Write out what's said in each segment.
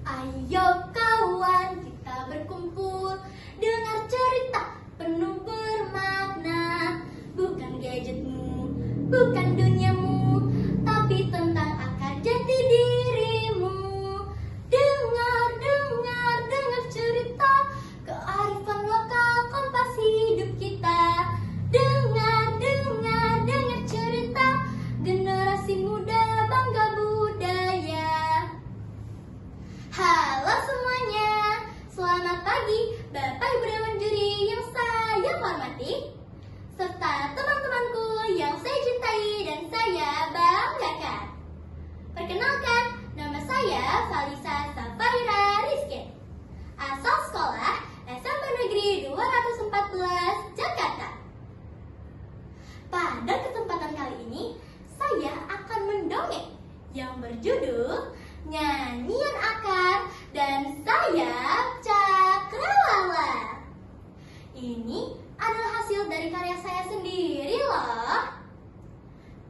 Ayo kawan, kita berkumpul, dengar cerita penuh bermakna. Bukan gadgetmu, bukan duniamu, tapi tentang akar jati dirimu. Dengar cerita kearifan lokal kompas hidup kita. Dengar cerita generasi muda bangga budaya. Halo semuanya, selamat pagi Bapak Ibu Dewan Juri yang saya hormati, serta teman-temanku yang saya cintai dan saya banggakan. Perkenalkan, nama saya Valisa Safaira Rizky, asal sekolah SMP Negeri 214 Jakarta. Pada kesempatan kali ini, saya akan mendongeng yang berjudul Nyanyian Akar dan Sayap Cakrawala. Ini adalah hasil dari karya saya sendiri loh.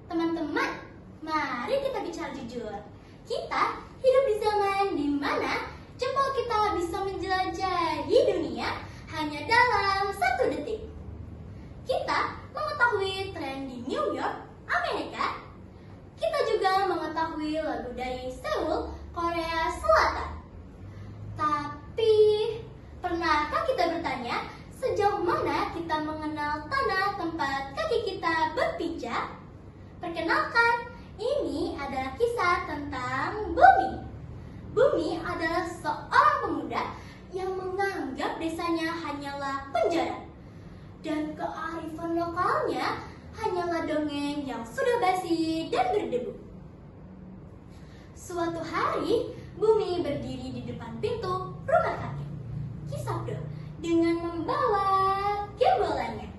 Teman-teman, mari kita bicara jujur. Kita hidup di zaman di mana jempol kita bisa menjelajahi dunia hanya dalam 1 detik. Kita mengetahui tren di New York, Amerika. Kita juga mengetahui lagu dari Seoul, Korea Selatan. Tapi, pernahkah kita bertanya sejauh mana kita mengenal tanah tempat kaki kita berpijak? Perkenalkan, ini adalah kisah tentang Bumi. Bumi adalah seorang pemuda yang menganggap desanya hanyalah penjara. Dan kearifan lokalnya hanyalah dongeng yang sudah basi dan berdebu. Suatu hari, Bumi berdiri di depan pintu rumah kakek Ki Sabdo dengan membawa gembolannya.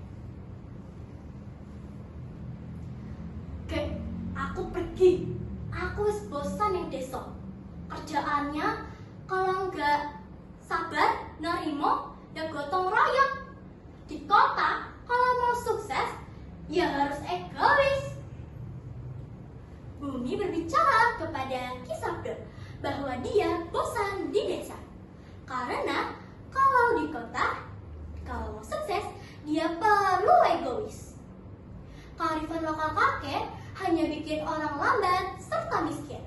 Kek, aku pergi. Aku wis bosan ning desa. Kerjaannya kalau nggak sabar, narimo, dan gotong royong. Di kota, kalau mau sukses, ya harus egois. Bumi berbicara kepada Ki Sabdo bahwa dia bosan di desa. Karena kalau di kota, kalau mau sukses, dia perlu egois. Kearifan lokal kakek hanya bikin orang lambat serta miskin.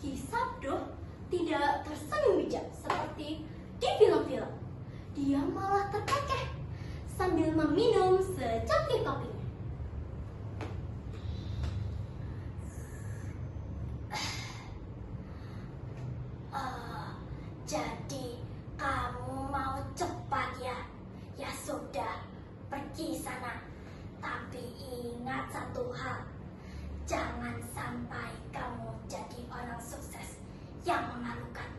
Ki Sabdo tidak tersenyum bijak seperti di film-film. Dia malah terkekeh sambil meminum secangkir kopinya. Jadi kamu mau cepat ya? Ya sudah, pergi sana. Tapi ingat satu hal, jangan sampai kamu jadi orang sukses yang memalukan.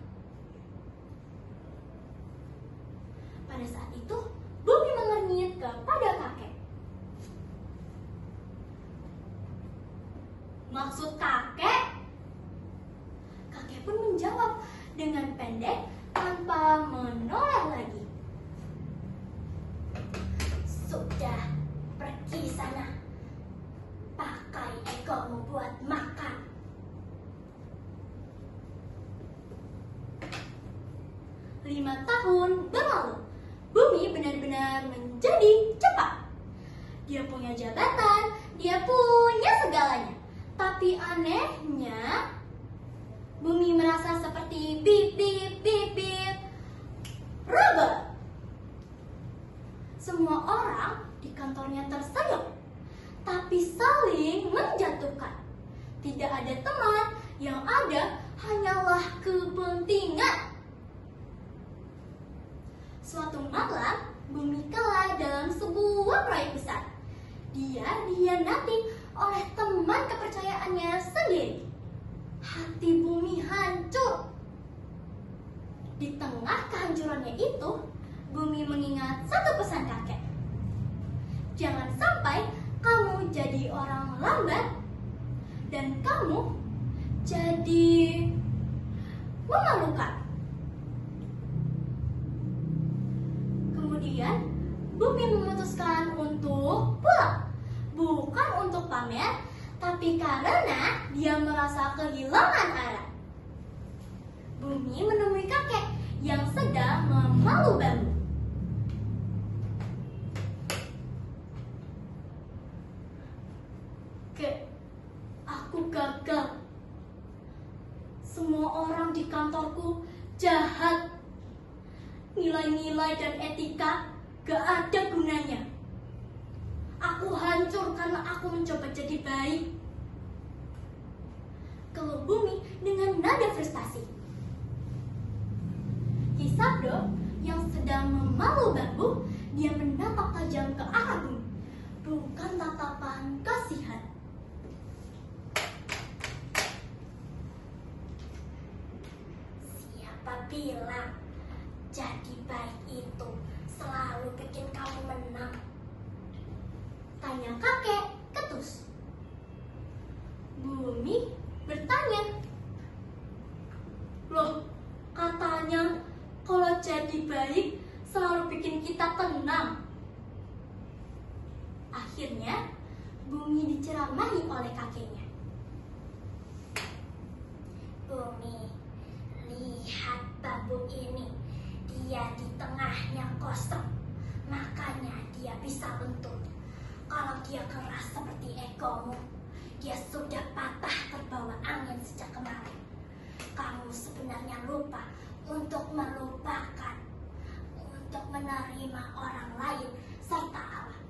Pada saat itu, Bumi mengernyit kepada kakek. Maksud kakek? Kakek pun menjawab dengan pendek tanpa menoleh lagi. Sudah, pergi sana. Pakai egomu buat makan. Lima tahun berlalu. Bumi benar-benar menjadi cepat. Dia punya jabatan, dia punya segalanya. Tapi anehnya, Bumi merasa seperti bip robot. Semua orang di kantornya tersenyum, tapi saling menjatuhkan. Tidak ada teman, yang ada hanyalah kepentingan. Suatu malam, Bumi kalah dalam sebuah proyek besar. Dia dihianati oleh teman kepercayaannya sendiri. Hati Bumi hancur. Di tengah kehancurannya itu, Bumi mengingat satu pesan kakek. Jangan sampai kamu jadi orang lambat dan kamu jadi memalukan. Kemudian, Bumi memutuskan untuk pulang. Bukan untuk pamer, tapi karena dia merasa kehilangan arah. Bumi menemui kakek yang sedang memalu bambu. Aku gagal. Semua orang di kantorku jahat. Nilai-nilai dan etika gak ada gunanya. Aku hancur karena aku mencoba jadi baik. Keluh Bumi dengan nada frustasi. Hisabdo yang sedang memalu bambu, dia menatap tajam ke arah Bumi, bukan tatapan kasihan. Siapa bilang jadi baik itu selalu bikin kamu menang? Tanya kakek ketus. Bumi bertanya, loh, katanya kalau jadi baik selalu bikin kita tenang. Akhirnya Bumi diceramahi oleh kakeknya. Bumi, lihat bambu ini. Dia di tengahnya kosong, makanya dia bisa lentur. Kalau dia keras seperti egomu, dia sudah patah terbawa angin sejak kemarin. Kamu sebenarnya lupa untuk melupakan, untuk menerima orang lain serta Allah.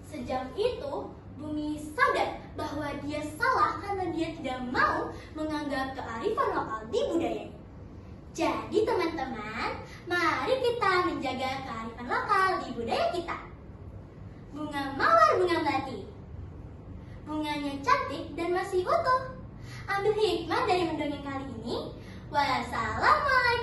Sejak itu, Bumi sadar bahwa dia salah karena dia tidak mau menganggap kearifan lokal di budayanya. Jadi teman-teman, mari kita menjaga kearifan lokal di budaya kita. Bunga mawar bunga melati. Bunganya cantik dan masih utuh. Ambil hikmah dari mendongeng kali ini. Wassalamualaikum.